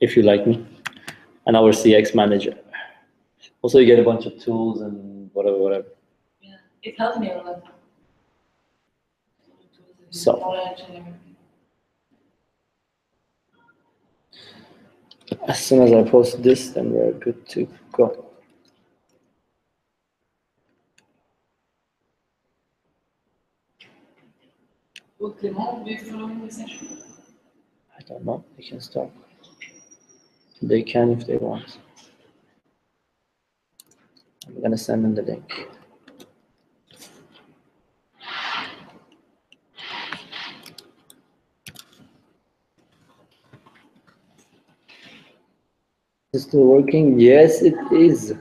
if you like me, and our CX manager. Also, you get a bunch of tools and whatever. Yeah, it helped me a lot. So, Knowledge and everything. as soon as I post this, then we're good to go. Oh, Clément, do you follow the session? I don't know. They can start. They can if they want. I'm gonna send them the link. Is it still working? Yes, it is.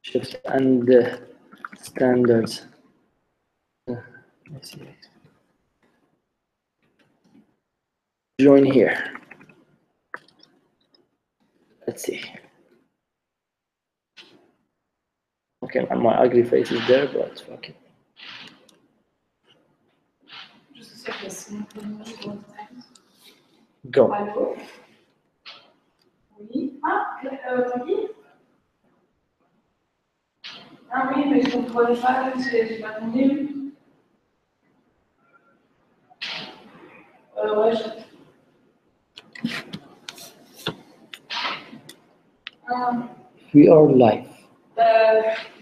Shifts and standards. Let's see. Join here. Let's see. Okay, my ugly face is there, but fuck it. Just a second. Go. Oui. Ah, Tanguy? Ah oui, mais je ne comprenais pas, j'ai pas entendu. Ouais, We are live.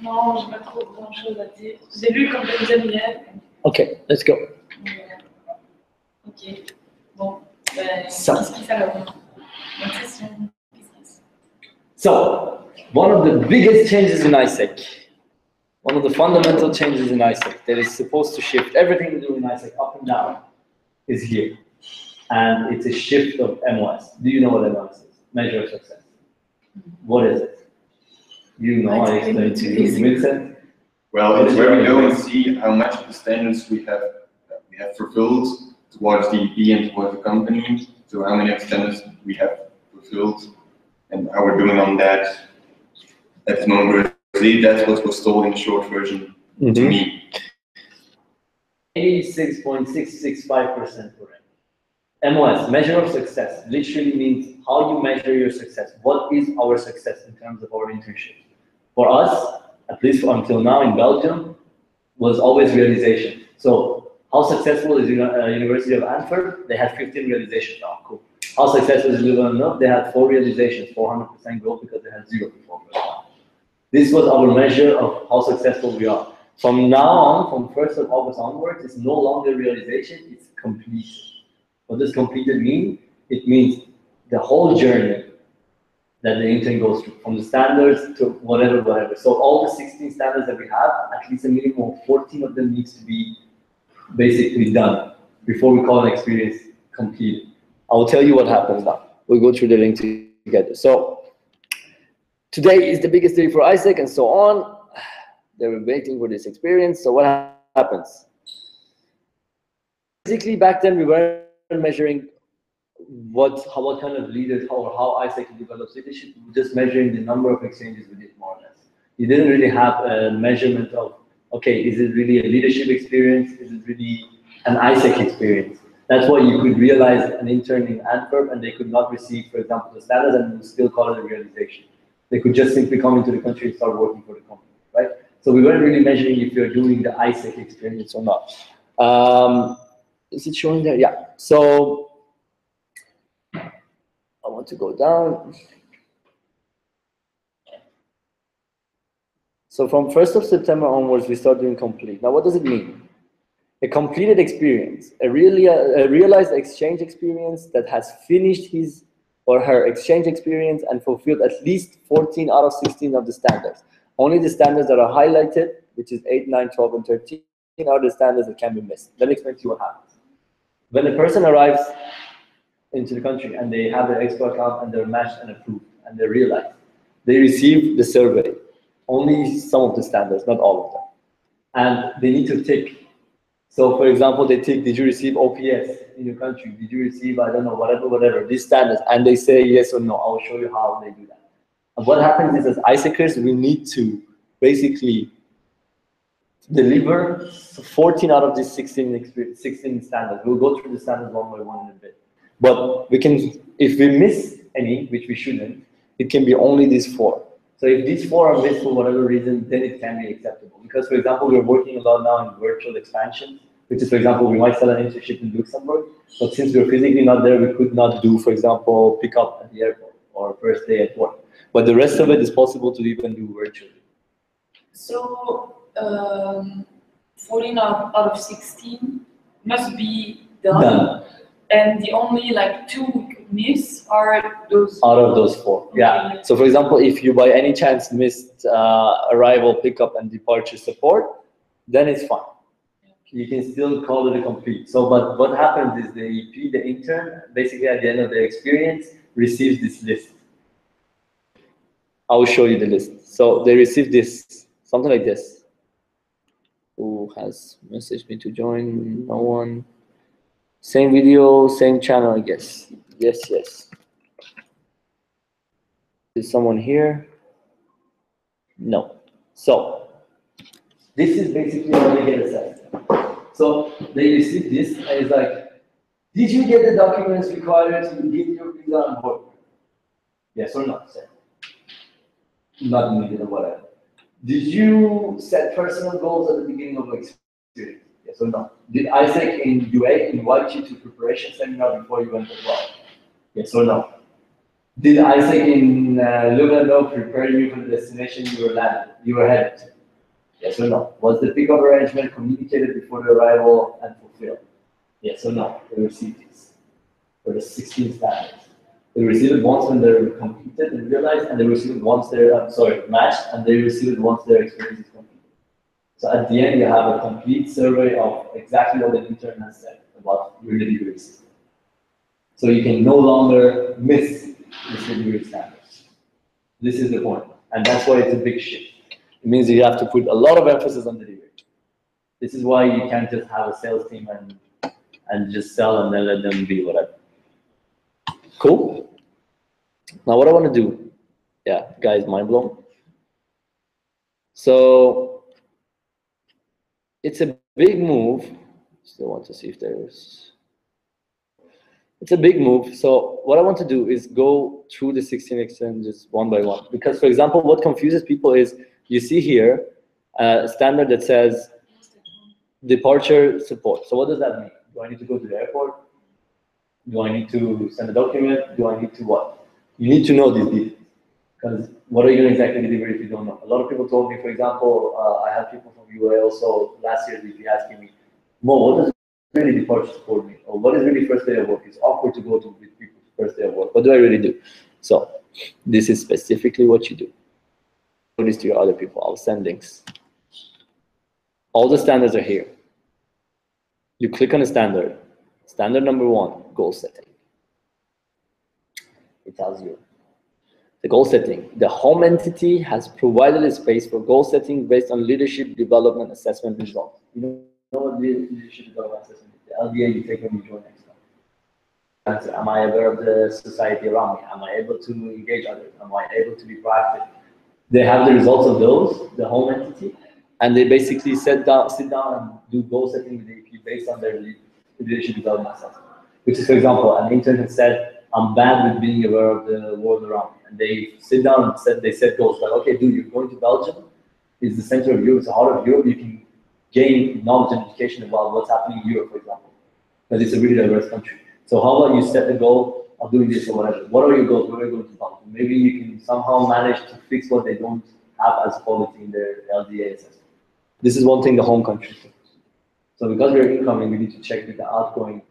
Non, j'ai pas trop grand chose à dire. J'ai lu comme je disais hier. Okay, let's go. Ok. Bon, So. qu'est-ce qu'il fait alors? Bonne session. So, one of the biggest changes in ISEC, one of the fundamental changes in ISEC that is supposed to shift everything we do in ISEC up and down is here. And it's a shift of MOS. Do you know what MOS is? Measure of success. What is it? You know, I explained to you. Vincent? Well, it's where we go and see how much of the standards we have fulfilled towards the EP and towards the company. So how many of the standards we have fulfilled and how we're doing on that at this moment. That's what was told in short version to me. 86.665% correct. MOS, measure of success, literally means how you measure your success. What is our success in terms of our internship? For us, at least until now in Belgium, was always realization. So how successful is University of Antwerp? They had 15 realizations. Oh, cool. How successful is Louvain? They had 4 realizations, 400% growth because they had 0 before. This was our measure of how successful we are. From now on, from 1st of August onwards, it's no longer realization, it's completion. What does completed mean? It means the whole journey that the intern goes through, from the standards to whatever. So all the 16 standards that we have, at least a minimum of 14 of them needs to be basically done before we call an experience completed. I will tell you what happens now. We'll go through the link together. So today is the biggest day for ISEC and so on. They were waiting for this experience. So what happens? Basically, back then we weren't measuring what kind of leaders or how ISEC develops leadership. We were just measuring the number of exchanges we did, more or less. You didn't really have a measurement of, okay, is it really a leadership experience? Is it really an ISEC experience? That's why you could realize an intern in Antwerp and they could not receive, for example, the standards and we still call it a realization. They could just simply come into the country and start working for the company, right? So we weren't really measuring if you're doing the ISEC experience or not. Is it showing there? Yeah. So I want to go down. So from 1st of September onwards, we start doing complete. Now, what does it mean? A completed experience, a realized exchange experience that has finished his or her exchange experience and fulfilled at least 14 out of 16 of the standards. Only the standards that are highlighted, which is 8, 9, 12, and 13, are the standards that can be missed. Let me explain to you what happens. When a person arrives into the country and they have their Expo account and they're matched and approved and they're realized, they receive the survey, only some of the standards, not all of them. And they need to tick So for example, they take, did you receive OPS in your country? Did you receive, I don't know, whatever, these standards, and they say yes or no. I will show you how they do that. And what happens is, as ISACers, we need to basically deliver 14 out of these 16 standards. We'll go through the standards one by one in a bit. But we can, if we miss any, which we shouldn't, it can be only these 4. So if these 4 are missed for whatever reason, then it can be acceptable. Because, for example, we're working a lot now in virtual expansion, which is, for example, we might sell an internship in Luxembourg, but since we're physically not there, we could not do, for example, pick up at the airport or first day at work. But the rest of it is possible to even do virtually. So 14 out of 16 must be done. And the only like 2 we could miss are those. Out of those 4, yeah. Okay. So for example, if you by any chance missed arrival, pickup, and departure support, then it's fine. You can still call it a complete. So, but what happens is the EP, the intern, basically at the end of their experience, receives this list. I will show you the list. So they receive this, something like this. Who has messaged me to join? No one. Same video, same channel, I guess. Yes. Is someone here? No. So this is basically how they get assessed. So they receive this, and it's like, did you get the documents required to get your visa on board? Yes or no? Sir. Not needed or whatever. Did you set personal goals at the beginning of experience? Yes or no? Did Isaac in UA invite you to preparation seminar before you went abroad? Yes or no? Did Isaac in Lugano prepare you for the destination you were headed to? Yes or no? Was the pickup arrangement communicated before the arrival and fulfilled? Yes or no? They received these for the 16 standards. They receive it once when they're completed and realized, and they receive it once they're matched, and they receive it once their experience is completed. So at the end, you have a complete survey of exactly what the intern has said about your delivery system. So you can no longer miss this delivery standards. This is the point, and that's why it's a big shift. It means you have to put a lot of emphasis on delivery. This is why you can't just have a sales team and just sell and then let them be whatever. Cool. Now what I want to do, yeah, guys, mind blown. So it's a big move. Still want to see if there's. It's a big move. So what I want to do is go through the 16 exchanges one by one. Because, for example, what confuses people is you see here a standard that says departure support. So what does that mean? Do I need to go to the airport? Do I need to send a document? Do I need to what? You need to know these details. Because what are you going to exactly deliver if you don't know? A lot of people told me, for example, I had people from UA also last year asking me, Mo, what does really departure support mean? Or what is really first day of work? It's awkward to go to with people first day of work. What do I really do? So this is specifically what you do. Show this to your other people. I'll send links. All the standards are here. You click on a standard. Standard number 1, goal setting. It tells you the goal setting. The home entity has provided a space for goal setting based on leadership development assessment results. You know what leadership development assessment is? The LDA you take when you join next time. Answer, am I aware of the society around me? Am I able to engage others? Am I able to be proactive? They have the results of those, the home entity, and they basically sit down and do goal setting with the AP based on their leadership development assessment. Which is, for example, an intern has said, I'm bad with being aware of the world around me. And they sit down and they set goals like, okay, dude, you're going to Belgium. It's the center of Europe, it's the heart of Europe. You can gain knowledge and education about what's happening in Europe, for example. Because it's a really diverse country. So how about you set the goal of doing this or whatever? What are your goals? What are you going to Belgium? Maybe you can somehow manage to fix what they don't have as quality in their LDA assessment. This is one thing the home country does. So because we're incoming, we need to check with the outgoing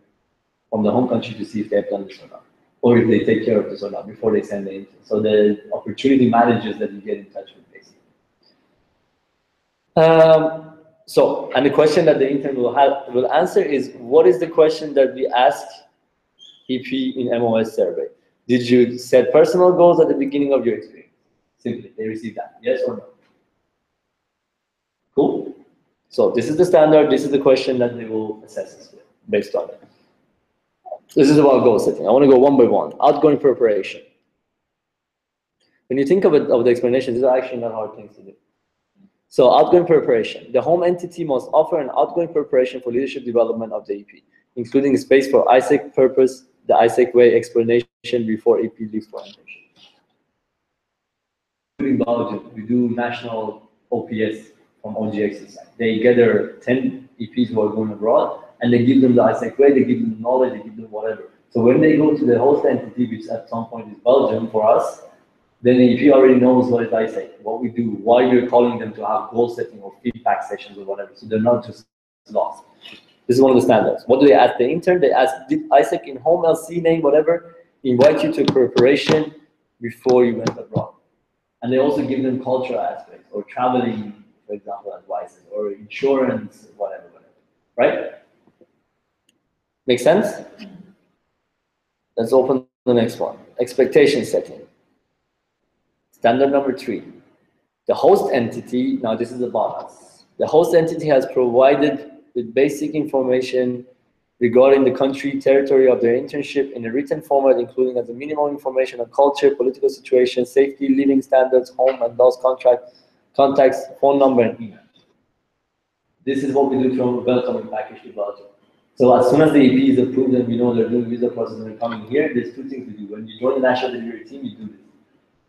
from the home country to see if they've done this or not, or if they take care of this or not before they send the intern. So the opportunity managers that you get in touch with, basically. And the question that the intern will answer is, what is the question that we ask EP in MOS survey? Did you set personal goals at the beginning of your experience? Simply, they receive that, yes or no? Cool. So this is the standard, this is the question that they will assess us with, based on it. This is about goal setting. I want to go one by one. Outgoing preparation. When you think of it, of the explanation, these are actually not hard things to do. So outgoing preparation. The home entity must offer an outgoing preparation for leadership development of the EP, including space for ISEC purpose, the ISEC way explanation before EP leaves for internship. In Belgium, we do national OPS from OGX's side. They gather 10 EPs who are going abroad, and they give them the ISEC way, they give them knowledge, they give them whatever. So when they go to the host entity, which at some point is Belgium for us, then the EP already knows what is ISEC, what we do, why we're calling them to have goal setting or feedback sessions or whatever. So they're not just lost. This is one of the standards. What do they ask the intern? They ask, did ISEC in home LC name, whatever, invite you to preparation before you went abroad? And they also give them cultural aspects or traveling, for example, advices or insurance, whatever, right? Make sense? Let's open the next one. Expectation setting. Standard number 3. The host entity, now this is about us. The host entity has provided with basic information regarding the country, territory of their internship in a written format, including as a minimum information on culture, political situation, safety, living standards, home and loss contract, contacts, phone number, and email. This is what we do from a welcoming package to Belgium. So as soon as the EP is approved and we know they're doing visa process and they're coming here, there's 2 things we do. When you join the national delivery team, you do this,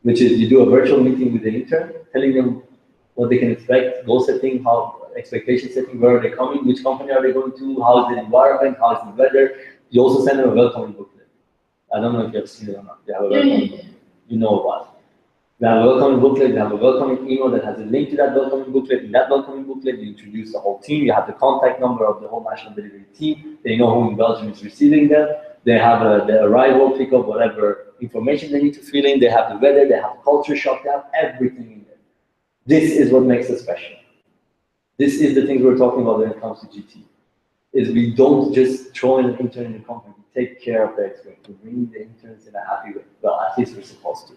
which is you do a virtual meeting with the intern, telling them what they can expect, goal setting, how expectation setting, where are they coming, which company are they going to, how is the environment, how is the weather. You also send them a welcoming booklet. I don't know if you have seen it or not. They have a welcoming booklet. You know about it. They have a welcoming booklet, they have a welcoming email that has a link to that welcoming booklet. In that welcoming booklet, you introduce the whole team. You have the contact number of the whole national delivery team. They know who in Belgium is receiving them. They have the arrival, pickup, whatever information they need to fill in. They have the weather, they have the culture shock, they have everything in there. This is what makes us special. This is the things we're talking about when it comes to GT. Is we don't just throw in an intern in the company, we take care of the experience. We bring the interns in a happy way. Well, at least we're supposed to.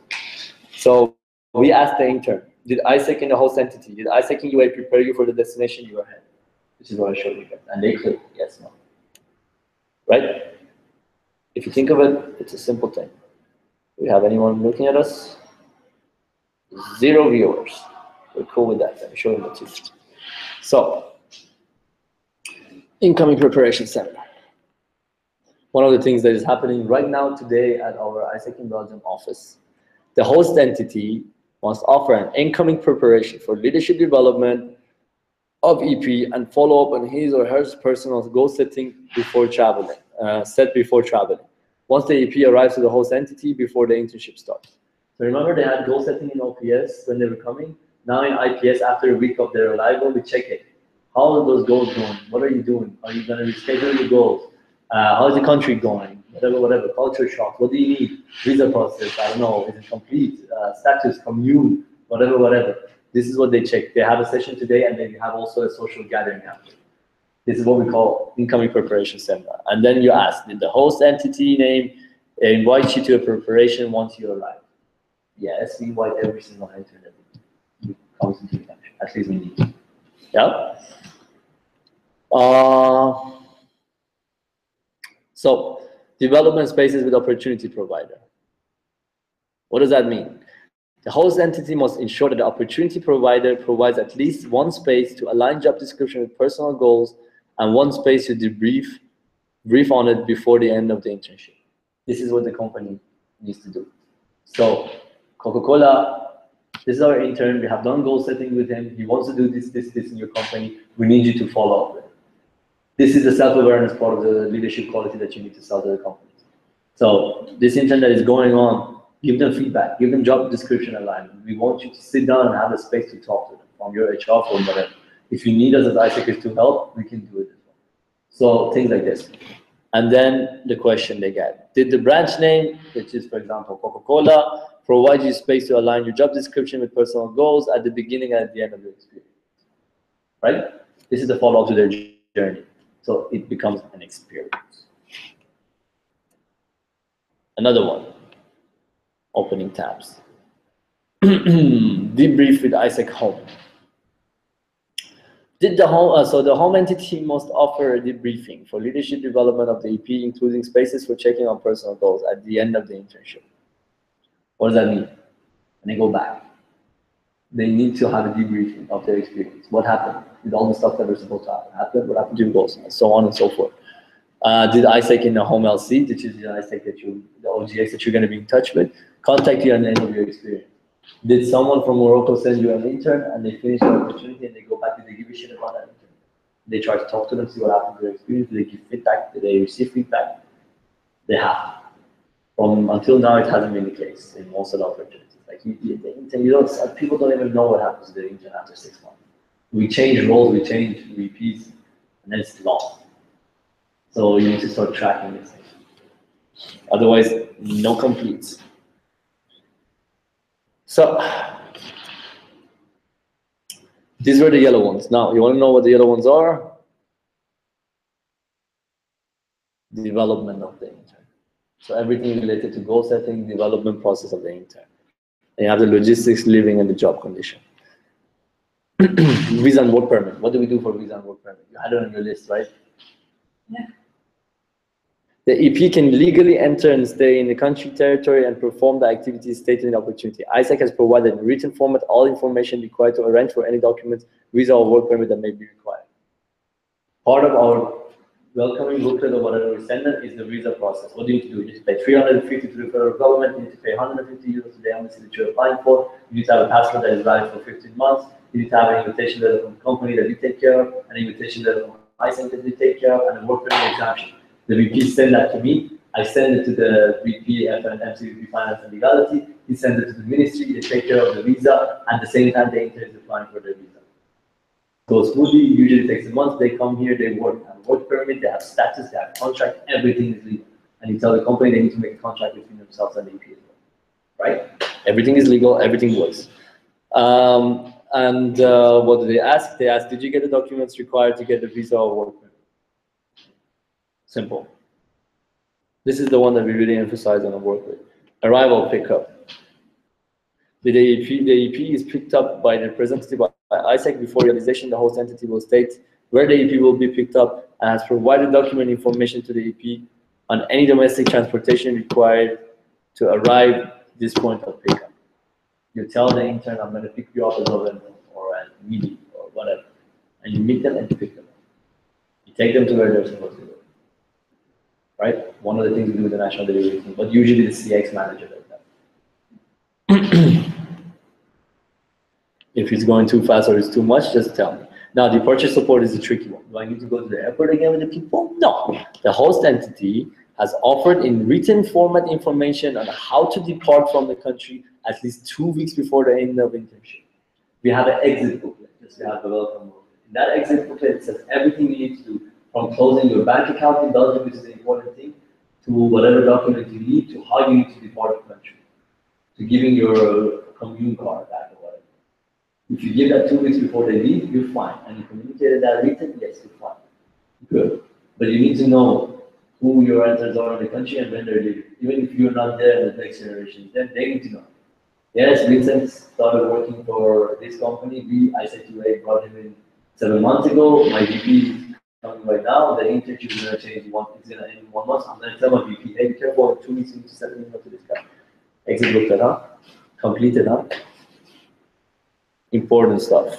So we asked the intern, did ISEC in the host entity, did ISEC in UA prepare you for the destination you are heading? Which is what I showed you guys. And they clicked yes, no. Right? If you think of it, it's a simple thing. Do we have anyone looking at us? 0 viewers. We're cool with that. I'm showing it to you. So, incoming preparation seminar. One of the things that is happening right now today at our ISEC in Belgium office, the host entity must offer an incoming preparation for leadership development of EP and follow up on his or her personal goal setting before traveling, before traveling. Once the EP arrives to the host entity before the internship starts. So remember they had goal setting in OPS when they were coming. Now in IPS, after a week of their arrival, we check it. How are those goals going? What are you doing? Are you going to reschedule your goals? How is the country going? Whatever, culture shock. What do you need? Visa process, I don't know, is it complete? Status, commune, whatever. This is what they check. They have a session today and they have also a social gathering after. This is what we call incoming preparation seminar. And then you ask, did the host entity name invite you to a preparation once you arrive? Yes, we invite every single intern that comes into the country. At least we need to. Yeah? So, development spaces with opportunity provider. What does that mean? The host entity must ensure that the opportunity provider provides at least 1 space to align job description with personal goals and 1 space to brief on it before the end of the internship. This is what the company needs to do. So, Coca-Cola, this is our intern. We have done goal setting with him. He wants to do this in your company. We need you to follow up with it. This is the self-awareness part of the leadership quality that you need to sell to the company. So this intern that is going on, give them feedback, give them job description alignment. We want you to sit down and have a space to talk to them from your HR firm, whatever. If you need us as ISECers to help, we can do it as well. So things like this. And then the question they get, did the branch name, which is for example Coca-Cola, provide you space to align your job description with personal goals at the beginning and at the end of your experience? Right? This is the follow-up to their journey. So it becomes an experience. Another one, opening tabs. Debrief with ISEC home. Did the home, so the home entity must offer a debriefing for leadership development of the EP, including spaces for checking on personal goals at the end of the internship. What does that mean? And they go back. They need to have a debriefing of their experience. What happened with all the stuff that were supposed to happen? What happened to your goals? And so on and so forth. Did ISEC in the home LC, which is the ISEC that the OGX that you're going to be in touch with, contact you at the end of your experience? Did someone from Morocco send you an intern and they finish the opportunity and they go back? Did they give a shit about that intern? They try to talk to them, see what happened to their experience. Did they give feedback? Did they receive feedback? They have. Until now, it hasn't been the case in most of the opportunities. Like the intern, people don't even know what happens to the intern after 6 months. We change roles, we change VPs, and then it's lost. So you need to start tracking this. Otherwise, no completes. So these were the yellow ones. Now, you want to know what the yellow ones are? The development of the intern. So everything related to goal setting, development process of the intern. And you have the logistics, living, and the job condition. Visa and work permit. What do we do for visa and work permit? You had it on your list, right? Yeah. The EP can legally enter and stay in the country territory and perform the activities stated in the opportunity. ISEC has provided in written format all information required to arrange for any documents, visa or work permit that may be required. Part of our welcoming booklet or whatever we send them is the visa process. What do you need to do? You need to pay 350 to the federal government, you need to pay 150 euros to the embassy that you're applying for, you need to have a passport that is valid for 15 months, you need to have an invitation letter from the company that you take care of, an invitation letter from ISEC that you take care of, and a work permit exemption. The VP send that to me. I send it to the VP and MCVP Finance and Legality. He sends it to the ministry. They take care of the visa. At the same time, the intern is applying for their visa. Goes smoothly. Usually takes a month. They come here. They work. They have a work permit. They have status. They have contract. Everything is legal. And you tell the company they need to make a contract between themselves and the EP as well. Right? Everything is legal. Everything works. What do they ask? They ask, did you get the documents required to get the visa or work permit? Simple. This is the one that we really emphasize on the work with. Arrival pickup. The EP is picked up by the representative by ISEC. Before realization, the host entity will state where the EP will be picked up and has provided document information to the EP on any domestic transportation required to arrive this point of pickup. You tell the intern, I'm going to pick you up at Lovendal or at Midi or whatever, and you meet them and you pick them up. You take them to where they're supposed to go. Right? One of the things we do with the national delivery team, but usually the CX manager does that. If it's going too fast or it's too much, just tell me. Now, the purchase support is a tricky one. Do I need to go to the airport again with the people? No. The host entity has offered in written format information on how to depart from the country at least 2 weeks before the end of internship. We have an exit booklet, just we have a welcome booklet. In that exit booklet, it says everything you need to do, from closing your bank account in Belgium, which is the important thing, to whatever document you need, to how you need to depart the country, to giving your commune card back or whatever. If you give that 2 weeks before they leave, you're fine. And you communicated that written, yes, you're fine. Good. But you need to know who your answers are in the country and when they're leaving. Even if you're not there, the next generation, then they need to know. Yes, Vincent started working for this company. ISEC2A brought him in 7 months ago. My VP coming right now, the internship is going to change. It's going to end in 1 month. I'm going to tell my VP, hey, be careful, in 2 weeks you need to send an email to this guy. Exit looked at up, completed up. Important stuff.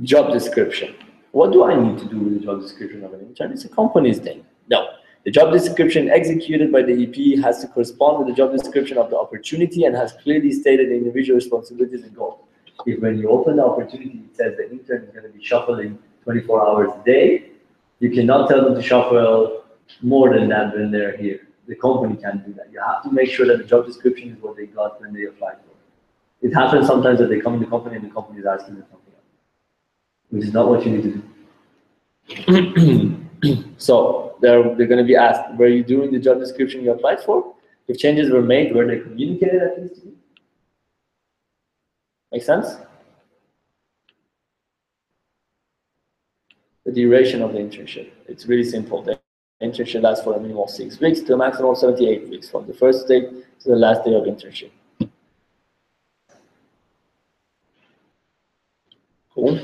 Job description. What do I need to do with the job description of an intern? It's a company's thing. No. The job description executed by the EP has to correspond with the job description of the opportunity and has clearly stated the individual responsibilities and goals. If when you open the opportunity, it says the intern is going to be shuffling 24 hours a day, you cannot tell them to shuffle more than that when they're here. The company can't do that. You have to make sure that the job description is what they got when they applied for it. It happens sometimes that they come in the company and the company is asking them something else, which is not what you need to do. So they're going to be asked, were you doing the job description you applied for? If changes were made, were they communicated at least to you? Make sense? The duration of the internship. It's really simple. The internship lasts for a minimum of 6 weeks to a maximum of 78 weeks, from the first day to the last day of internship. Cool.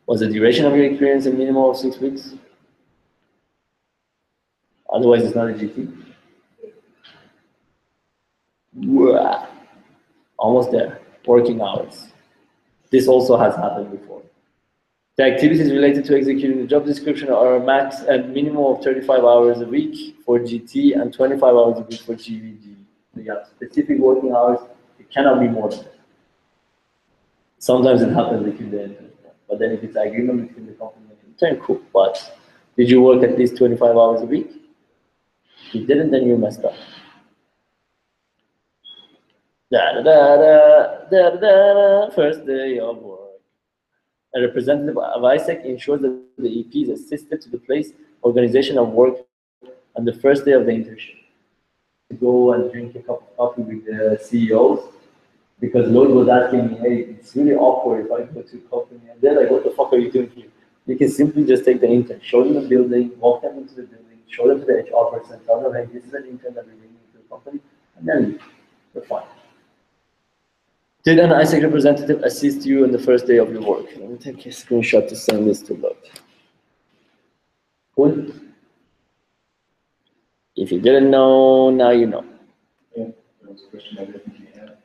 Was the duration of your experience a minimum of 6 weeks? Otherwise, it's not a GT. Wah. Almost there. Working hours. This also has happened before. The activities related to executing the job description are a max and minimum of 35 hours a week for GT and 25 hours a week for GVG. So you have specific working hours. It cannot be more than that. Sometimes it happens between the intern. But then if it's agreement between the company and the intern, cool. But did you work at least 25 hours a week? If you didn't, then you messed up. First day of work. A representative of ISEC ensures that the EP is assisted to the place organization of work on the first day of the internship. To go and drink a cup of coffee with the CEOs, because Lloyd was asking me, hey, it's really awkward if I go to a company and they're like, what the fuck are you doing here? You can simply just take the intern, show them the building, walk them into the building, show them to the HR person, tell them, hey, this is an intern that we're bringing into the company, and then leave. We're fine. Did an ISEC representative assist you on the first day of your work? Let me take a screenshot to send this to Lloyd. Cool. If you didn't know, now you know. Yeah, that was a question I definitely had.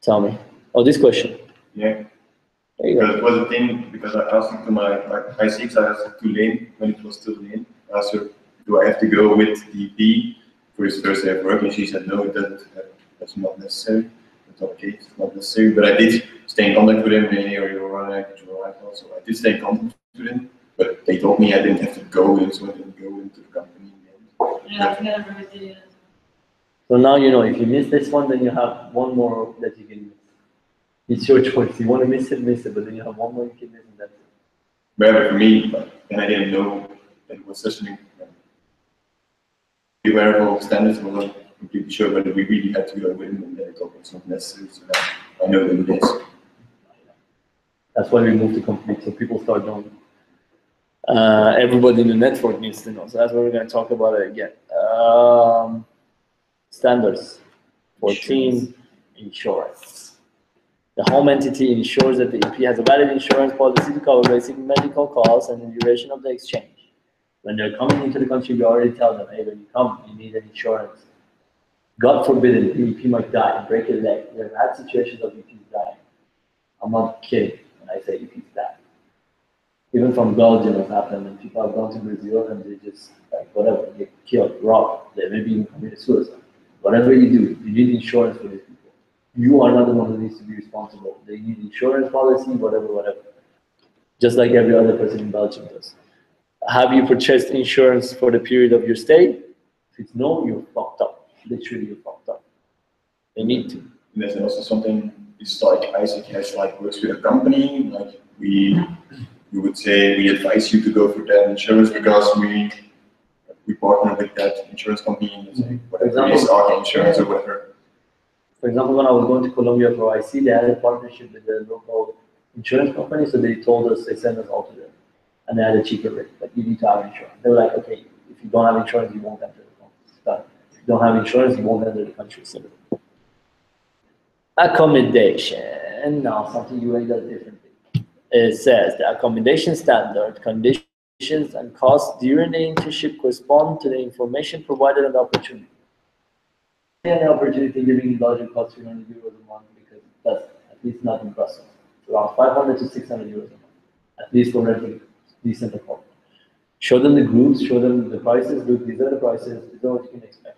Tell me. Oh, this question. Yeah. There you go. Because it was a thing, because I asked him to my I6, I asked it to Lane, when it was still Lane. I asked her, do I have to go with the EP for his first day of work? And she said, no, it doesn't. That's not necessary. That's okay, it's not necessary. But I did stay in contact with him, hey, are you alright? So I did stay in contact with him, but they told me I didn't have to go in, so I didn't go into the company. Yeah, I've never did. So now you know, if you miss this one, then you have one more that you can miss. It's your choice. You want to miss it, but then you have one more you can miss, and that's it. But for me, and I didn't know that it was such an aware of all the standards. I wasn't completely sure whether we really had to go with him, and then I thought it's not necessary, so now I know that it is. That's why we moved to complete, so people start knowing. Everybody in the network needs to know, so that's what we're going to talk about it again. Standards. 14, insurance. The home entity ensures that the EP has a valid insurance policy to cover basic medical costs and the duration of the exchange. When they're coming into the country, we already tell them, hey, when you come, you need an insurance. God forbid, the EP might die, break a leg. We've had situations of EPs dying. I'm not kidding when I say EPs die. Even from Belgium, it's happened, and people have gone to Brazil and they just, like, whatever, they killed, robbed, they maybe even committed suicide. Whatever you do, you need insurance for these people. You are not the one who needs to be responsible. They need insurance policy, whatever. Just like every other person in Belgium does. Have you purchased insurance for the period of your stay? If it's no, you're fucked up. Literally, you're fucked up. They need to. And there's also something, it's like ISEC has like works with a company, like we would say we advise you to go for that insurance because we partner with that insurance company and whatever it is, auto insurance or whatever. For example, when I was going to Colombia for IC, they had a partnership with the local insurance company, so they told us, they sent us all to them. And they had a cheaper rate, but you need to have insurance. They were like, okay, if you don't have insurance, you won't enter the country. Done. If you don't have insurance, you won't enter the country. So, accommodation, now something UAE does differently. It says the accommodation standard, conditions and costs during the internship correspond to the information provided and the opportunity. And the opportunity giving in Belgium costs 300 euros a month because that's at least not in Brussels. It's around 500 to 600 euros a month, at least for renting decent apartment. Show them the groups, show them the prices, look, these are the prices, these are what you can expect.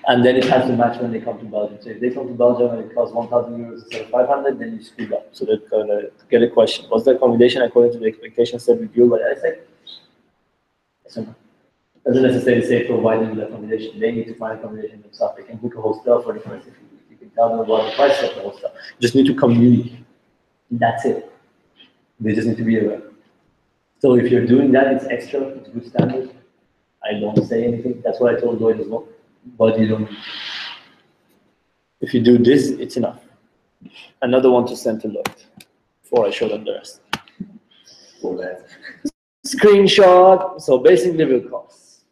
And then it has to match when they come to Belgium. So if they come to Belgium and it costs 1,000 euros instead of 500, then you screw up. So they're gonna get a question. Was the accommodation according to the expectations set with you by ISEC? Yes or no? Doesn't necessarily say providing the accommodation. They need to find accommodation themselves. They can book a hostel for the first few weeks. You can tell them about the price of the hostel. You just need to communicate. That's it. They just need to be aware. So if you're doing that, it's extra, it's good standard. I don't say anything. That's what I told Lloyd as well. But you don't. If you do this, it's enough. Another one to send to Lloyd before I show them the rest. For that. Screenshot. So basic living costs.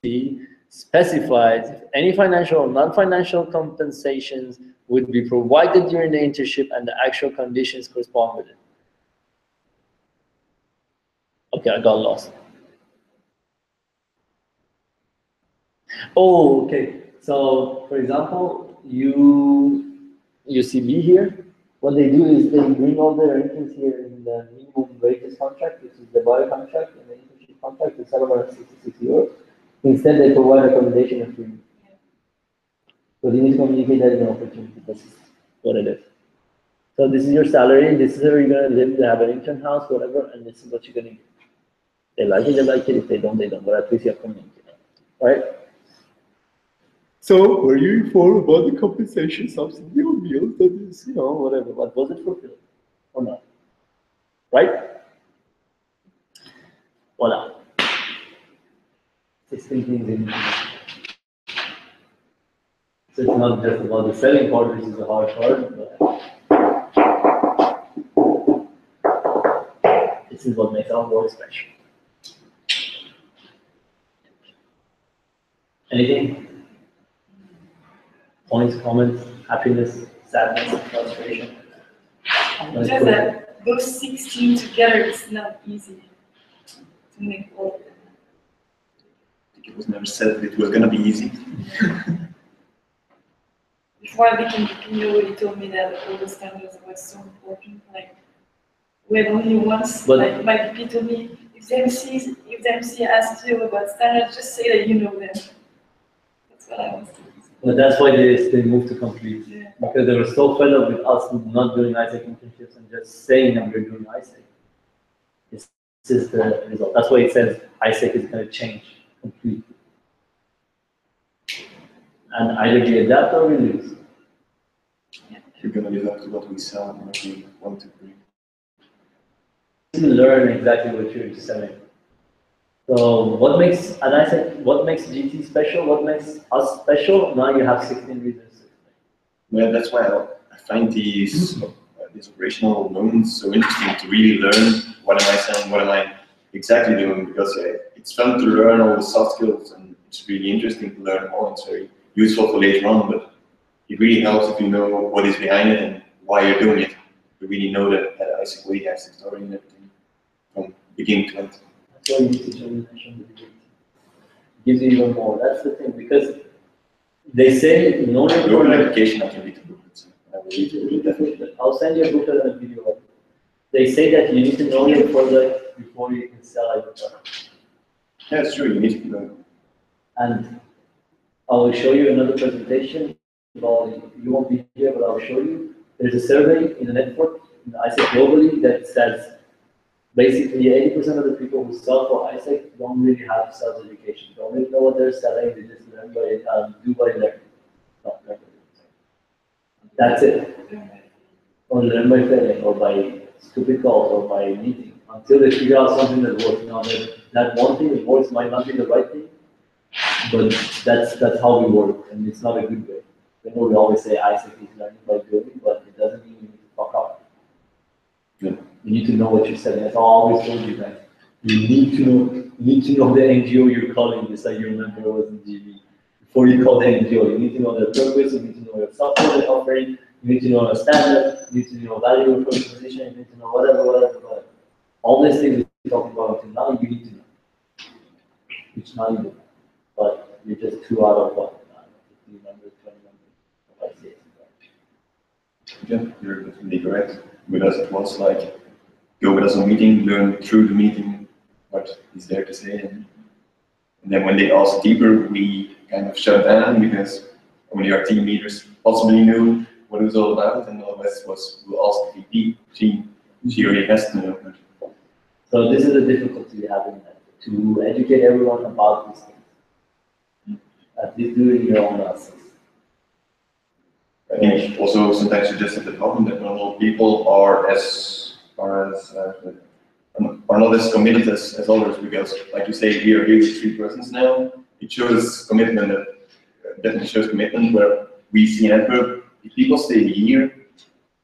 He specifies if any financial or non-financial compensations would be provided during the internship and the actual conditions correspond with it. Okay, I got lost. Oh, okay. So, for example, you see me here. What they do is they bring all their interns here in the minimum wages contract, which is the bio contract and the internship contract, it's around 66 euros. Instead, they provide accommodation and food. So you need to communicate that in an opportunity. That's what it is. So this is your salary. This is where you're gonna live. They have an intern house, whatever, and this is what you're gonna get. They like it, they like it. If they don't, they don't. But at least you have communicated, right? So were you informed about the compensation subsidy on meals? That is, whatever. But was it fulfilled or not? Right? Voila. 16 things in. So it's not just about the selling part, which is the hard part, but this is what makes our work special. Anything? Points, comments, happiness, sadness, frustration? Just that those 16 together is not easy to make all of them. It was never said that it was gonna be easy. Before I became VP, already told me that all the standards were so important. Like, we had only once, like my VP told me, if the MC asks you about standards, just say that you know them. That's what I was doing. But that's why they moved to complete. Yeah. Because they were so fed up with us not doing ISEC internships and just saying that we're doing ISEC. This is the result. That's why it says ISEC is going to change completely. And either we adapt or we lose. You're going to live up to what we sell and what we want to bring. You learn exactly what you're selling. So what makes, and I said, what makes GT special? What makes us special? Now you have 16 reasons. Well, that's why I find these operational moments so interesting to really learn what am I selling, what am I exactly doing, because it's fun to learn all the soft skills and it's really interesting to learn more. It's very useful for later on, but it really helps if you know what is behind it and why you're doing it. You really know that ISEC way has the story and everything from beginning to end. That's why you need to join the debate. Gives you even more. That's the thing, because they say no Global application, I can read the booklets. I will read it definitely. I'll send you a booklet and a video. They say that you need to know your product before you can sell your product. Yeah, it's true. You need to know. And I will show you another presentation. Well, you won't be here, but I'll show you. There's a survey in the network, in the ISEC globally, that says basically 80% of the people who sell for ISEC don't really have sales education. Don't really know what they're selling. They just learn by do by learning. No, that's it. Or learn by failing, or by stupid calls, or by meeting, until they figure out something that works. Now that one thing that works might not be the right thing, but that's how we work, and it's not a good way. We always say ISEC is learning by doing, but it doesn't mean you need to fuck up. Yeah. You need to know what you're selling. That's all I always told you guys. You need to know the NGO you're calling, just like you remember it was in GB. Before you call the NGO, you need to know their purpose, you need to know your software they're offering, you need to know a standard, you need to know value proposition, you need to know whatever. All these things we're talking about until now, you need to know. Which now you do. But you're just 2 out of what? 15 members, 20 members. Yeah, you're definitely correct. With us, it was like, go with us on a meeting, learn through the meeting what is there to say. And then when they asked deeper, we kind of shut down because only our team leaders possibly knew what it was all about, and all the rest was, we'll ask the VP. She already has to know. So this is the difficulty we have in that, to educate everyone about these things. At least do it in your own analysis. I think also sometimes you just have the problem that not all people are not as committed as others, because like you say, we are here with 3 persons now. It shows commitment, definitely shows commitment, where we see in Antwerp, if people stay here,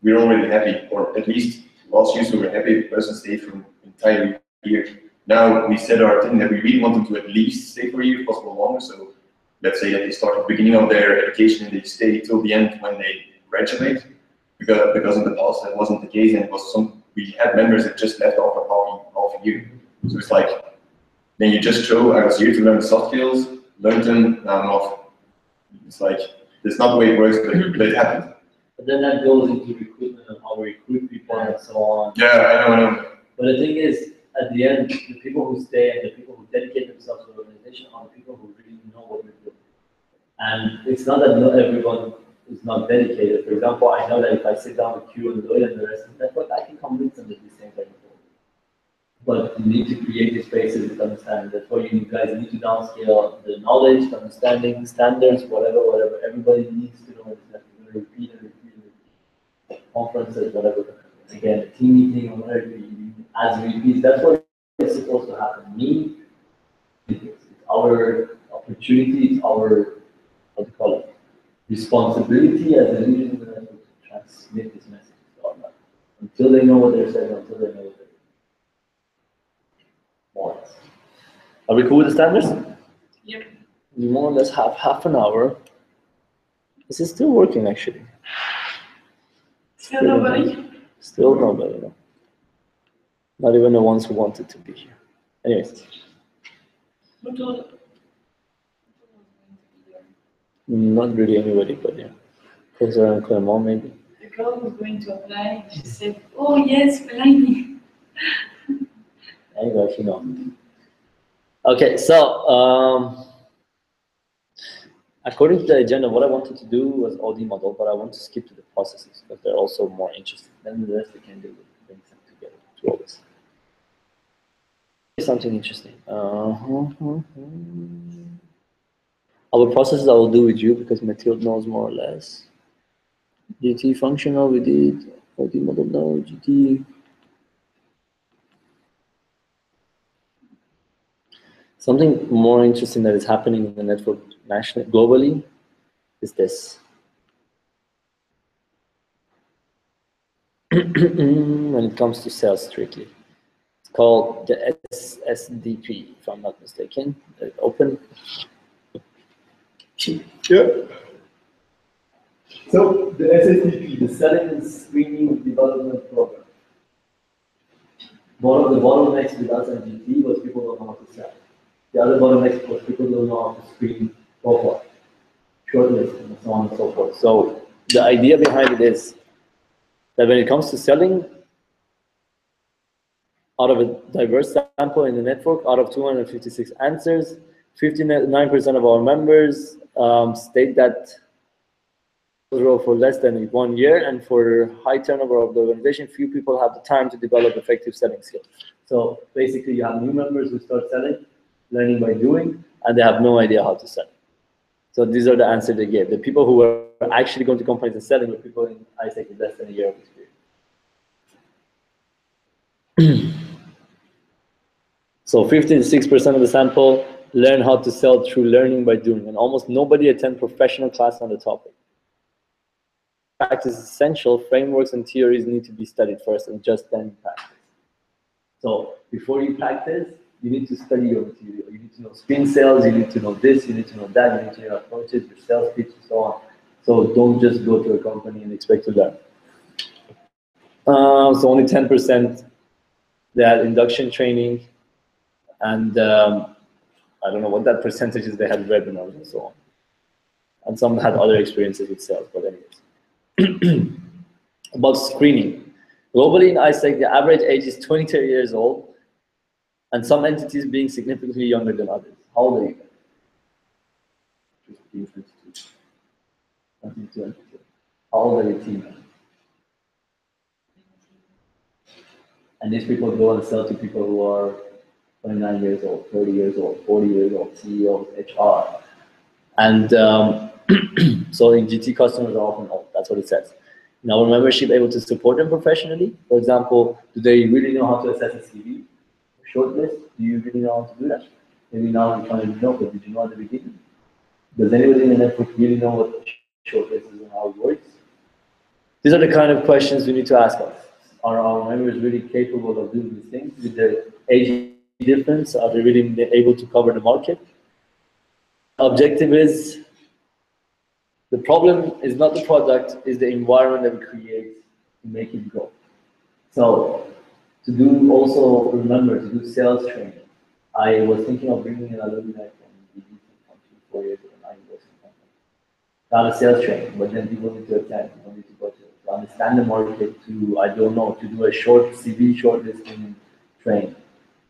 we're already happy, or at least last year we were happy if the person stayed for an entire year. Now we set our thing that we really want them to at least stay for a year, if possible longer. So let's say that they start at the beginning of their education and they stay till the end when they graduate, because in the past that wasn't the case, and it was we had members that just left after half a year. So it's like, then you just show I was here to learn the soft skills, learned them, now I'm off. It's like, that's not the way it works, but it happened. But then that goes into recruitment and how we recruit people and so on. Yeah, I know. But the thing is, at the end, the people who stay and the people who dedicate themselves to the organization are the people who really know what they're doing. And it's not that not everyone is not dedicated. For example, I know that if I sit down with Q and Lloyd and the rest of the network, I can convince them that these things are important. But you need to create the spaces with understanding. That's why you guys need to downscale the knowledge, understanding, standards, whatever. Everybody needs to know that you're going to repeat and repeat. Conferences, whatever. Again, a team meeting or whatever, as repeats. That's what is supposed to happen. It's our opportunity, it's our, what do you call it, responsibility as a leader in the network to transmit this message to all that. Until they know what they're saying, until they know what they're doing. More or less. Are we cool with the standards? Yep. We more or less have half an hour. This is still working actually. Still nobody? Still nobody, no. Not even the ones who wanted to be here. Anyways. Who told? Not really anybody, but yeah. Professor and Clermont maybe. The girl who's going to apply, she said, oh yes, Fellaini. There you go, you know. Okay, so according to the agenda, what I wanted to do was OD model, but I want to skip to the processes because they're also more interesting. Then the rest we can do bring them together to all this. Something interesting. Our processes I will do with you because Mathilde knows more or less. GT functional we did. OD model no, GT. Something more interesting that is happening in the network nationally, globally, is this. When it comes to sales strictly. It's called the SSDP, if I'm not mistaken. Open. Yeah. So the SSDP, the Selling and Screening Development Program. One of the bottlenecks with us and GT was people don't know how to sell. The other bottleneck was people don't know how to screen profile, shortlist, and so on and so forth. So the idea behind it is that when it comes to selling, out of a diverse sample in the network, out of 256 answers, 59% of our members state that for less than 1 year, and for high turnover of the organization, few people have the time to develop effective selling skills. So basically, you have new members who start selling, learning by doing, and they have no idea how to sell. So these are the answers they gave. The people who were actually going to companies and selling were people in ISEC with less than a year of experience. So 56% of the sample learn how to sell through learning by doing, and almost nobody attend professional class on the topic. Practice is essential. Frameworks and theories need to be studied first and just then practice. So before you practice, you need to study your material. You need to know screen sales, you need to know this, you need to know that, you need to know your approaches, your sales pitch, and so on. So don't just go to a company and expect to learn. So only 10% they had induction training, and I don't know what that percentage is, they had webinars and so on. And some had other experiences with sales, but anyways. About screening. Globally in ISEC, the average age is 23 years old, and some entities being significantly younger than others. How old are you guys? 22. How old are your team? And these people go and sell to people who are 29 years old, 30 years old, 40 years old, CEOs, HR. And so in GT, customers are often old. That's what it says. In our membership, able to support them professionally. For example, do they really know how to assess a CV? Shortlist, do you really know how to do that? Maybe now you're trying to know, but did you know at the beginning? Does anybody in the network really know what shortlist is and how it works? These are the kind of questions we need to ask us. Are our members really capable of doing these things? With the age difference, are they really able to cover the market? Objective is, the problem is not the product, is the environment that we create to make it go. So To do also, remember, to do sales training. I was thinking of bringing an alumni from BDC from 4 years ago, 9 years ago. Not a sales training, but then people need to attend, people need to go to understand the market, to, I don't know, to do a short CV shortlisting training,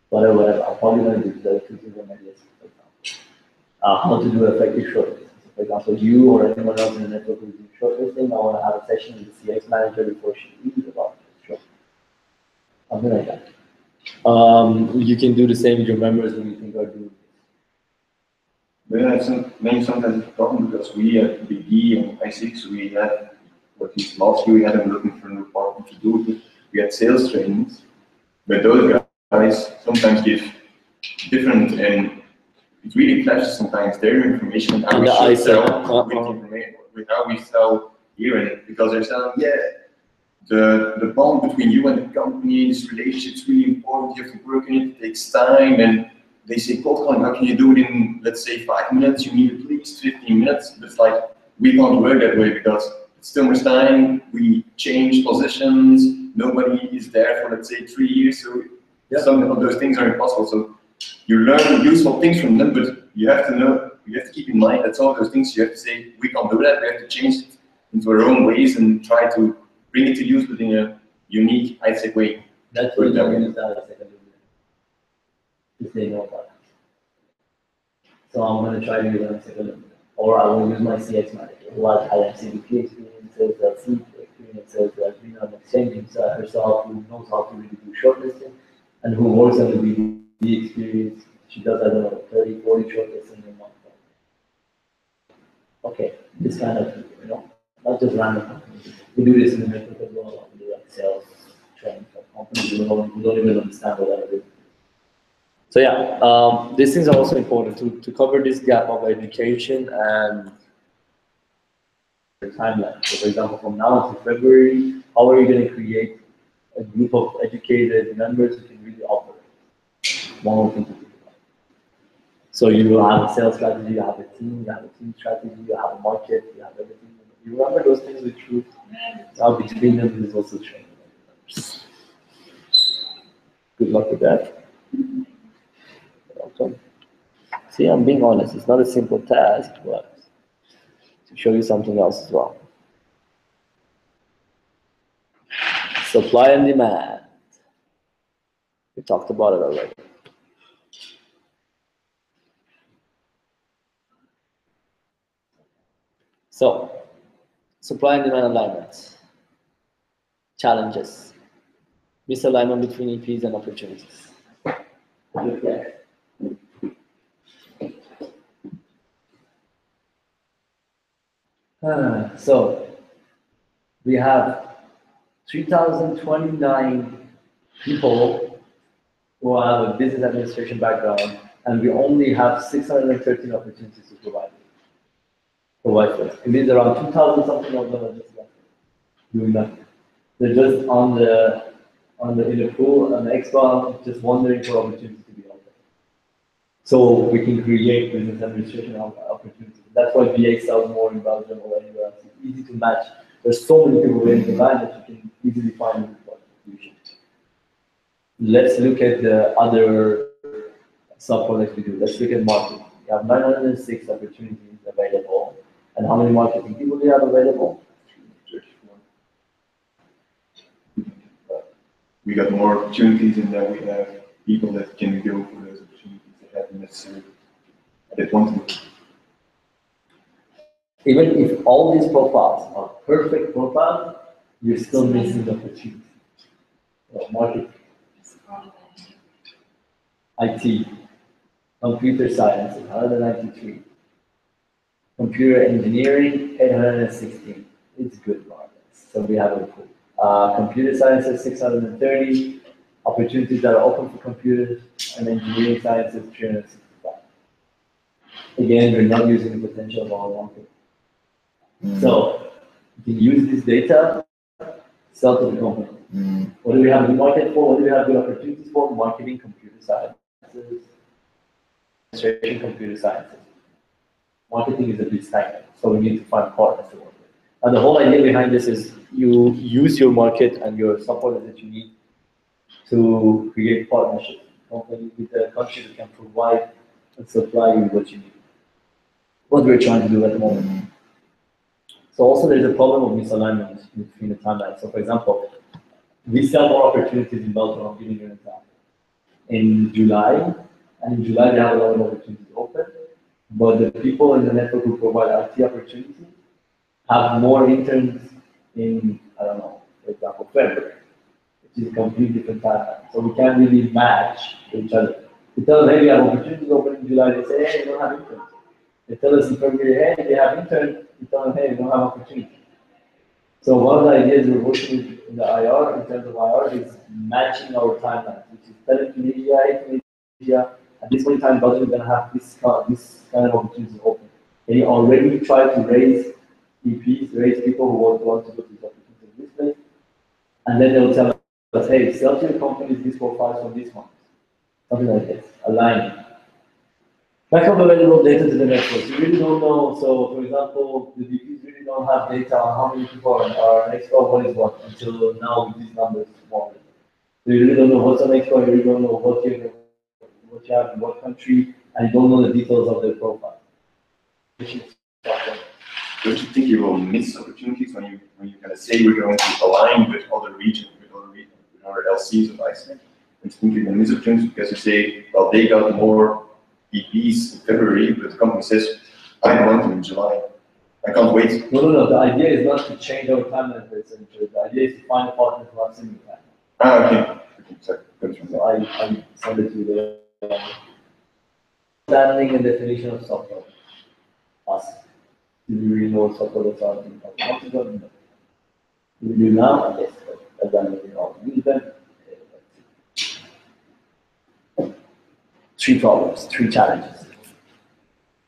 whatever. I'm probably going to do the two things on my list, for example. How to do effective shortlisting. So for example, you or anyone else in the network who is doing shortlisting, I want to have a session with the CX manager before she leaves about this. Something like that. You can do the same with your members when you think are doing this. Maybe sometimes it's a problem because we at BD and I6, we had, what is last year we had, I'm looking for a new partner to do it. We had sales trainings, but those guys sometimes give different, and it really clashes sometimes their information and how we should sell with how we sell here, and because they're selling, yeah, the bond between you and the company, this relationship is really important, you have to work in it, it takes time, and they say, cold calling, how can you do it in, let's say, 5 minutes, you need at least 15 minutes, but it's like, we can't work that way because it's too much time, we change positions, nobody is there for, let's say, 3 years, so some of those things are impossible, so you learn useful things from them, but you have to know, you have to keep in mind that some of those things you have to say, we can't do that, we have to change it into our own ways and try to bring it to use, but in a unique, I'd say, way. That's what you use that as like a if they know about it. So I'm going to try to use that as a or I will use my CX manager who has had CDP experience, sales experience, sales been on exchanging herself, who knows how to really do shortlisting, and who works on the BD experience. She does, I don't know, 30, 40 shortlisting a month. Okay, this kind of, you know, not just random companies. We do this in the network as well. We do like sales training for companies who don't even understand what they're doing. So yeah, these things are also important to cover this gap of education and timeline. So for example, from now until February, how are you going to create a group of educated members who can really operate? One more thing to think about. So you will have a sales strategy, you have a team strategy, you have a market, you have everything. You remember those things with truth? Now between them is also training. Good luck with that. Welcome. See, I'm being honest. It's not a simple task, but to show you something else as well. Supply and demand. We talked about it already. So, supply and demand alignment. Challenges. Misalignment between EPs and opportunities. Okay. So, we have 3,029 people who have a business administration background, and we only have 613 opportunities to provide for us. It means around 2,000 something of them are just doing nothing. They're just in the pool, on the expo, just wondering for opportunities to be out there. So we can create business administration opportunities. That's why VA sells more in Belgium or anywhere else. It's easy to match. There's so many people waiting in line that you can easily find a solution. Let's look at the other sub-products we do. Let's look at marketing. We have 906 opportunities available. And how many marketing people do you have available? We got more opportunities, and then we have people that can go for those opportunities that haven't necessarily that want to. Even if all these profiles are perfect profiles, you're still missing the opportunity. Marketing, IT, computer science, 193. Computer engineering, 816. It's good markets. So we have a pool. Computer sciences, 630. Opportunities that are open for computers and engineering sciences, 365. Again, we're not using the potential of our market. So you can use this data, sell to the company. What do we have the market for? What do we have good opportunities for? Marketing, computer sciences, administration, computer sciences. Marketing is a bit stagnant, so we need to find partners to work with. And the whole idea behind this is you use your market and your support that you need to create partnerships with the countries that can provide and supply you what you need. What we're trying to do at the moment. So also there's a problem of misalignment between the timelines. So for example, we sell more opportunities in Belgium. I'll give you an example. In July, and in July they have a lot of opportunities open, but the people in the network who provide IT opportunities have more interns in, I don't know, for example, February, which is a completely different timeline. So we can't really match each other. We tell them, hey, we have opportunities open in July. They say, hey, we don't have interns. They tell us in February, hey, they have interns. We tell them, hey, we don't have opportunities. So one of the ideas we're working with in the IR, in terms of IR, is matching our timelines, which is telling Tunisia, hey, Tunisia, at this point in time, Belgium is going to have this kind of opportunities open. They already try to raise EPs, raise people who want to go to these opportunities in this place, and then they'll tell us, hey, sell to your companies these profiles from this one. Something like this, aligning. Back up available data to the network. You really don't know. So, for example, the VPs really don't have data on how many people are next door, what is what, until now with these numbers tomorrow. So you really don't know what's on next door, you really don't know what you have in what country, and you don't know the details of their profile. Don't you think you will miss opportunities when you kind of say we're going to align with other regions, with other LCs of ICE? Don't you think you're going to miss opportunities because you say, well, they got more EPs in February, but the company says, I want them in July. I can't wait. No. The idea is not to change our timeline for essentially. The idea is to find a partner who has similar time. Ah, okay. Sorry. So I send it to you the understanding and definition of software. Us. Do you really know what software that's on? Do we do now? Yes, but I've done it in all. Use them. Three problems, three challenges.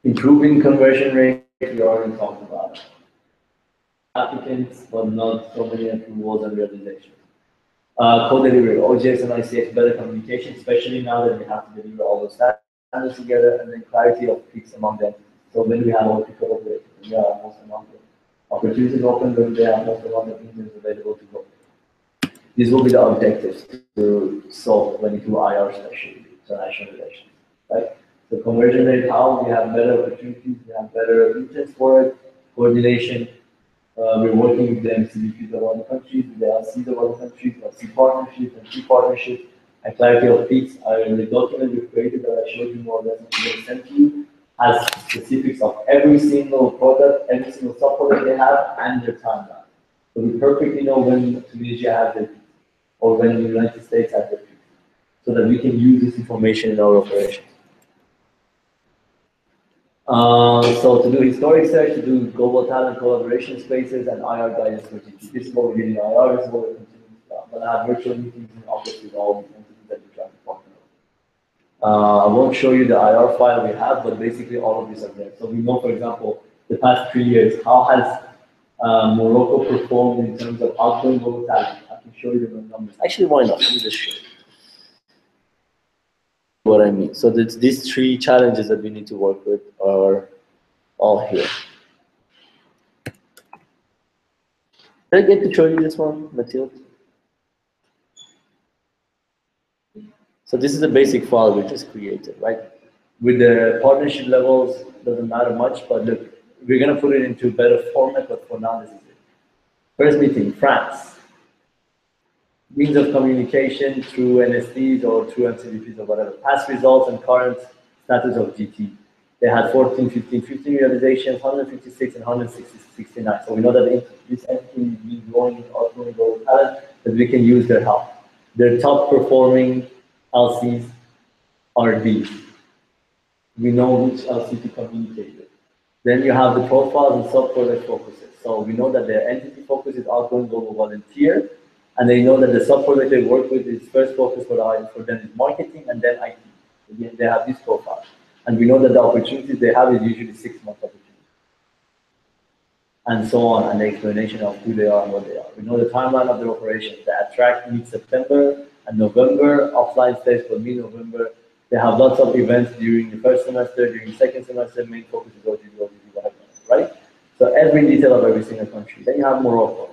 Improving conversion rate, we already talked about. Applicants, but not so many approvals and realizations. Code delivery, OJS and ICX, better communication, especially now that we have to deliver all those standards together, and then clarity of peaks among them. So when we have all people operating, we are most among them. Opportunities open when they are most among the interns available to go. These will be the objectives to solve when you do IR especially, international relations, right? So conversion rate, how we have better opportunities, we have better interest for it, coordination. We're working with the MCVPs of other countries, with the LCs of other countries, LC partnerships and key partnerships, and clarity of peaks. The document we created that I showed you more or less and sent to you has specifics of every single product, every single software that they have, and their timeline. So we perfectly know when Tunisia has their peaks, or when the United States has their peaks, so that we can use this information in our operations. So to do historic search, to do global talent collaboration spaces and IR guidance for GT. This is what we did in IR, this is what we're continuing to do. But I have virtual meetings in August with all the entities that we try to partner with. I won't show you the IR file we have, but basically all of these are there. So we know, for example, the past 3 years, how has Morocco performed in terms of outgoing global talent. I can show you the numbers. Actually, why not? Let me just show you what I mean. So these three challenges that we need to work with are all here. Did I get to show you this one, Mathilde? So this is a basic file we just created, right? With the partnership levels, doesn't matter much, but look, we're gonna put it into a better format, but for now this is it. First meeting, France. Means of communication through NSDs or through MCVPs or whatever. Past results and current status of GT. They had 14, 15, 15 realizations, 156 and 169. So we know that this entity is growing, outgrowing global talent, that we can use their help. Their top performing LCs are these. We know which LC to communicate with. Then you have the profiles and sub-product focuses. So we know that their entity focus is outgoing global volunteer, and they know that the sub-product they work with is first focus for them is marketing and then IT. Again, they have this profile. And we know that the opportunities they have is usually 6-month opportunities. And so on, and the explanation of who they are and what they are. We know the timeline of their operations. They attract mid-September and November, offline stage for mid-November. They have lots of events during the first semester, during the second semester, main focus is OGD, whatever, right? So every detail of every single country. Then you have Morocco.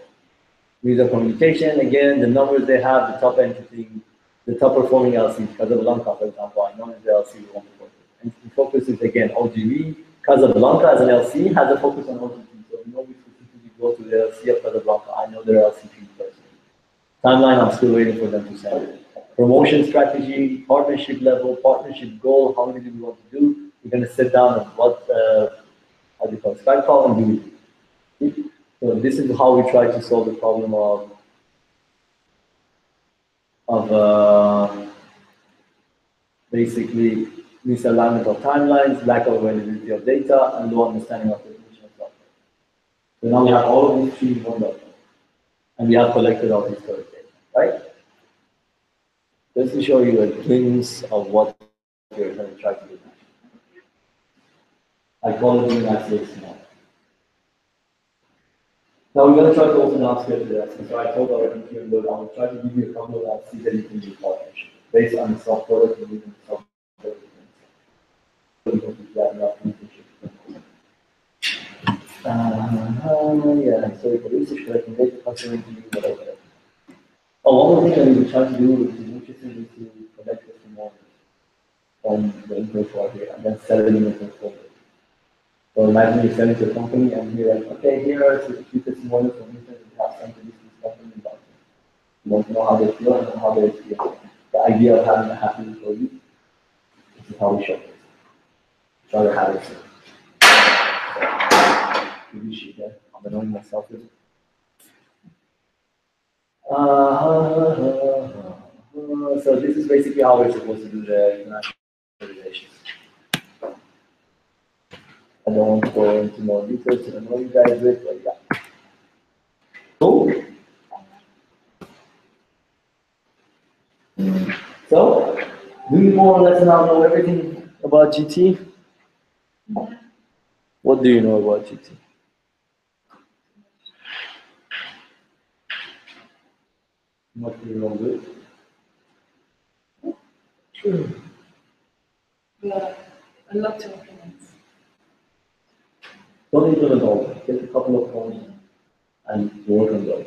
With the communication, again, the numbers they have, the top entity, the top performing LC, Casablanca, for example, I know is the LC we want to work with. And the focus is again OGV. Casablanca as an LC has a focus on OGV. So we know we specifically go to the LC of Casablanca. I know their LC team personally. Timeline, I'm still waiting for them to send it. Promotion strategy, partnership level, partnership goal, how many do we want to do? We're going to sit down and what, how do you call it, Skype call and do it. So this is how we try to solve the problem of basically misalignment of timelines, lack of availability of data, and low understanding of the definition of software. So now we have all of these three in one document, and we have collected all these data, right? Just to show you a glimpse of what we're going to try to do. I call it doing access now. Now we're going to try to open up script to that. So I told our engineer, look, I will try to give you a couple of apps that you can do partnership based on the software that you can software. Yeah, so for research, I can get customer interview, whatever. Oh, one more thing that we try to do, which is interesting, is to collect testimonials from the info for here and then sell it in the folder. So imagine you send it to a company and you're like, okay, here are a few testimonials from instance we have sent to this company in Boston. You want to know how they feel and how they experience. The idea of having a happy employee, this is how we show it. Try to have it. I'm annoying myself with it. So this is basically how we're supposed to do the international relations. I don't want to go into more details to annoy you guys with, but yeah. Cool. So, do you more or less now know everything about GT? What do you know about GT? What do you know good? Yeah, a lot of implements. Don't implement all of them. Take a couple of points and work on those.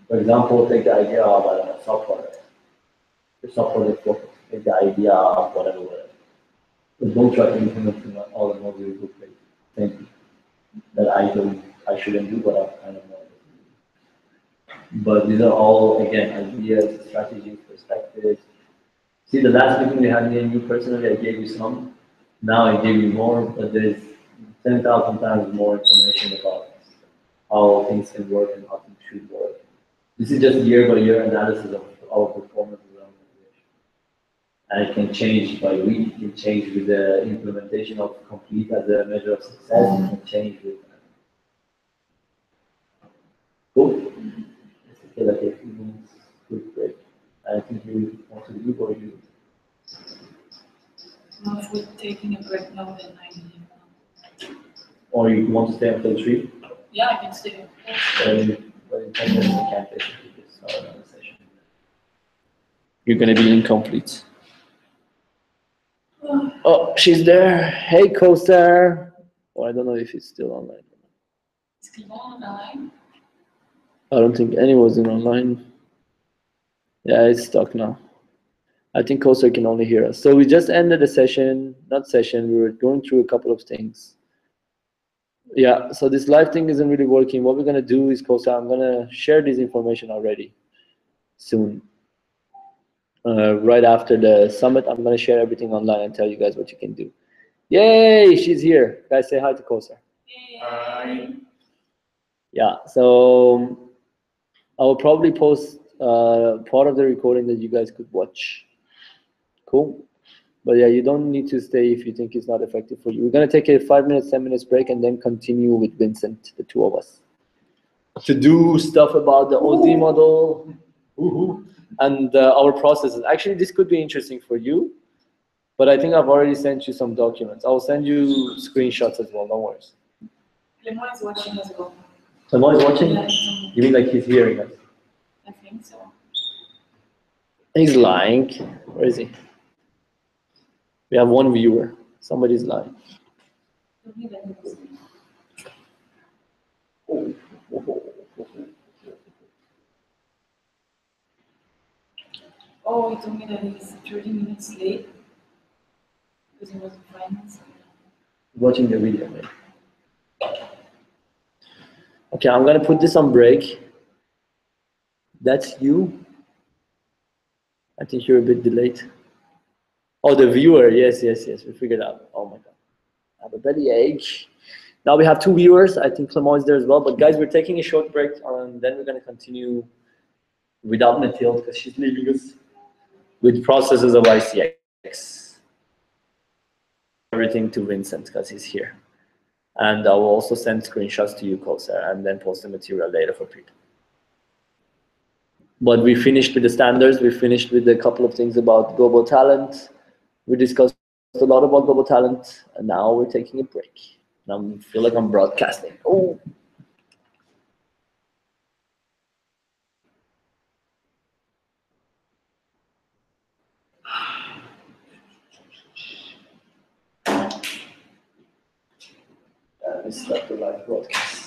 For example, take the idea of a software. The software is focused. Take the idea of whatever. But don't try to implement all of those really good things that I shouldn't do, but I kind of know. But these are all, again, ideas, strategies, perspectives. See, the last meeting we had, me and you personally, I gave you some. Now I gave you more, but there's 10,000 times more information about how things can work and how things should work. This is just year by year analysis of our performance around the organization. And it can change by week, it can change with the implementation of complete as a measure of success, it can change with. Cool? Let's take like a few minutes, quick break. I think you want to leave or you? No, if we're taking a break now, then I leave. Or you want to stay until 3? Yeah, I can stay. But in 10 minutes, I can't basically just start another session. You're going to be incomplete. Oh, she's there. Hey, co-star. Oh, I don't know if it's still online. Is Clément online? I don't think anyone's in online. Yeah, it's stuck now. I think co-star can only hear us. So we just ended the session, not session, we were going through a couple of things. Yeah, so this live thing isn't really working. What we're going to do is, co-star, I'm going to share this information already soon. Right after the summit, I'm going to share everything online and tell you guys what you can do. Yay, she's here. Guys, say hi to co-star. Hi. Yeah, so I will probably post part of the recording that you guys could watch. Cool. But yeah, you don't need to stay if you think it's not effective for you. We're going to take a 5 minutes, 10 minutes break and then continue with Vincent, the two of us, to do stuff about the OD model and our processes. Actually, this could be interesting for you, but I think I've already sent you some documents. I'll send you screenshots as well, no worries. Clément is watching as well. Clément is watching? Yeah, You mean like he's hearing us? I think so. He's lying. Where is he? We have one viewer. Somebody's lying. Oh, he told me that he's 30 minutes late because he was in finance. Watching the video, man. Okay, I'm gonna put this on break. That's you. I think you're a bit delayed. Oh, the viewer. Yes. We figured out. Oh my God. I have a bellyache. Now we have 2 viewers. I think Clement is there as well. But guys, we're taking a short break, and then we're gonna continue without Mathilde because she's leaving us with processes of ICX. Everything to Vincent because he's here. And I will also send screenshots to you, Kosar, and then post the material later for people. But we finished with the standards. We finished with a couple of things about global talent. We discussed a lot about global talent, and now we're taking a break. And I feel like I'm broadcasting. Oh. This is not the live broadcast.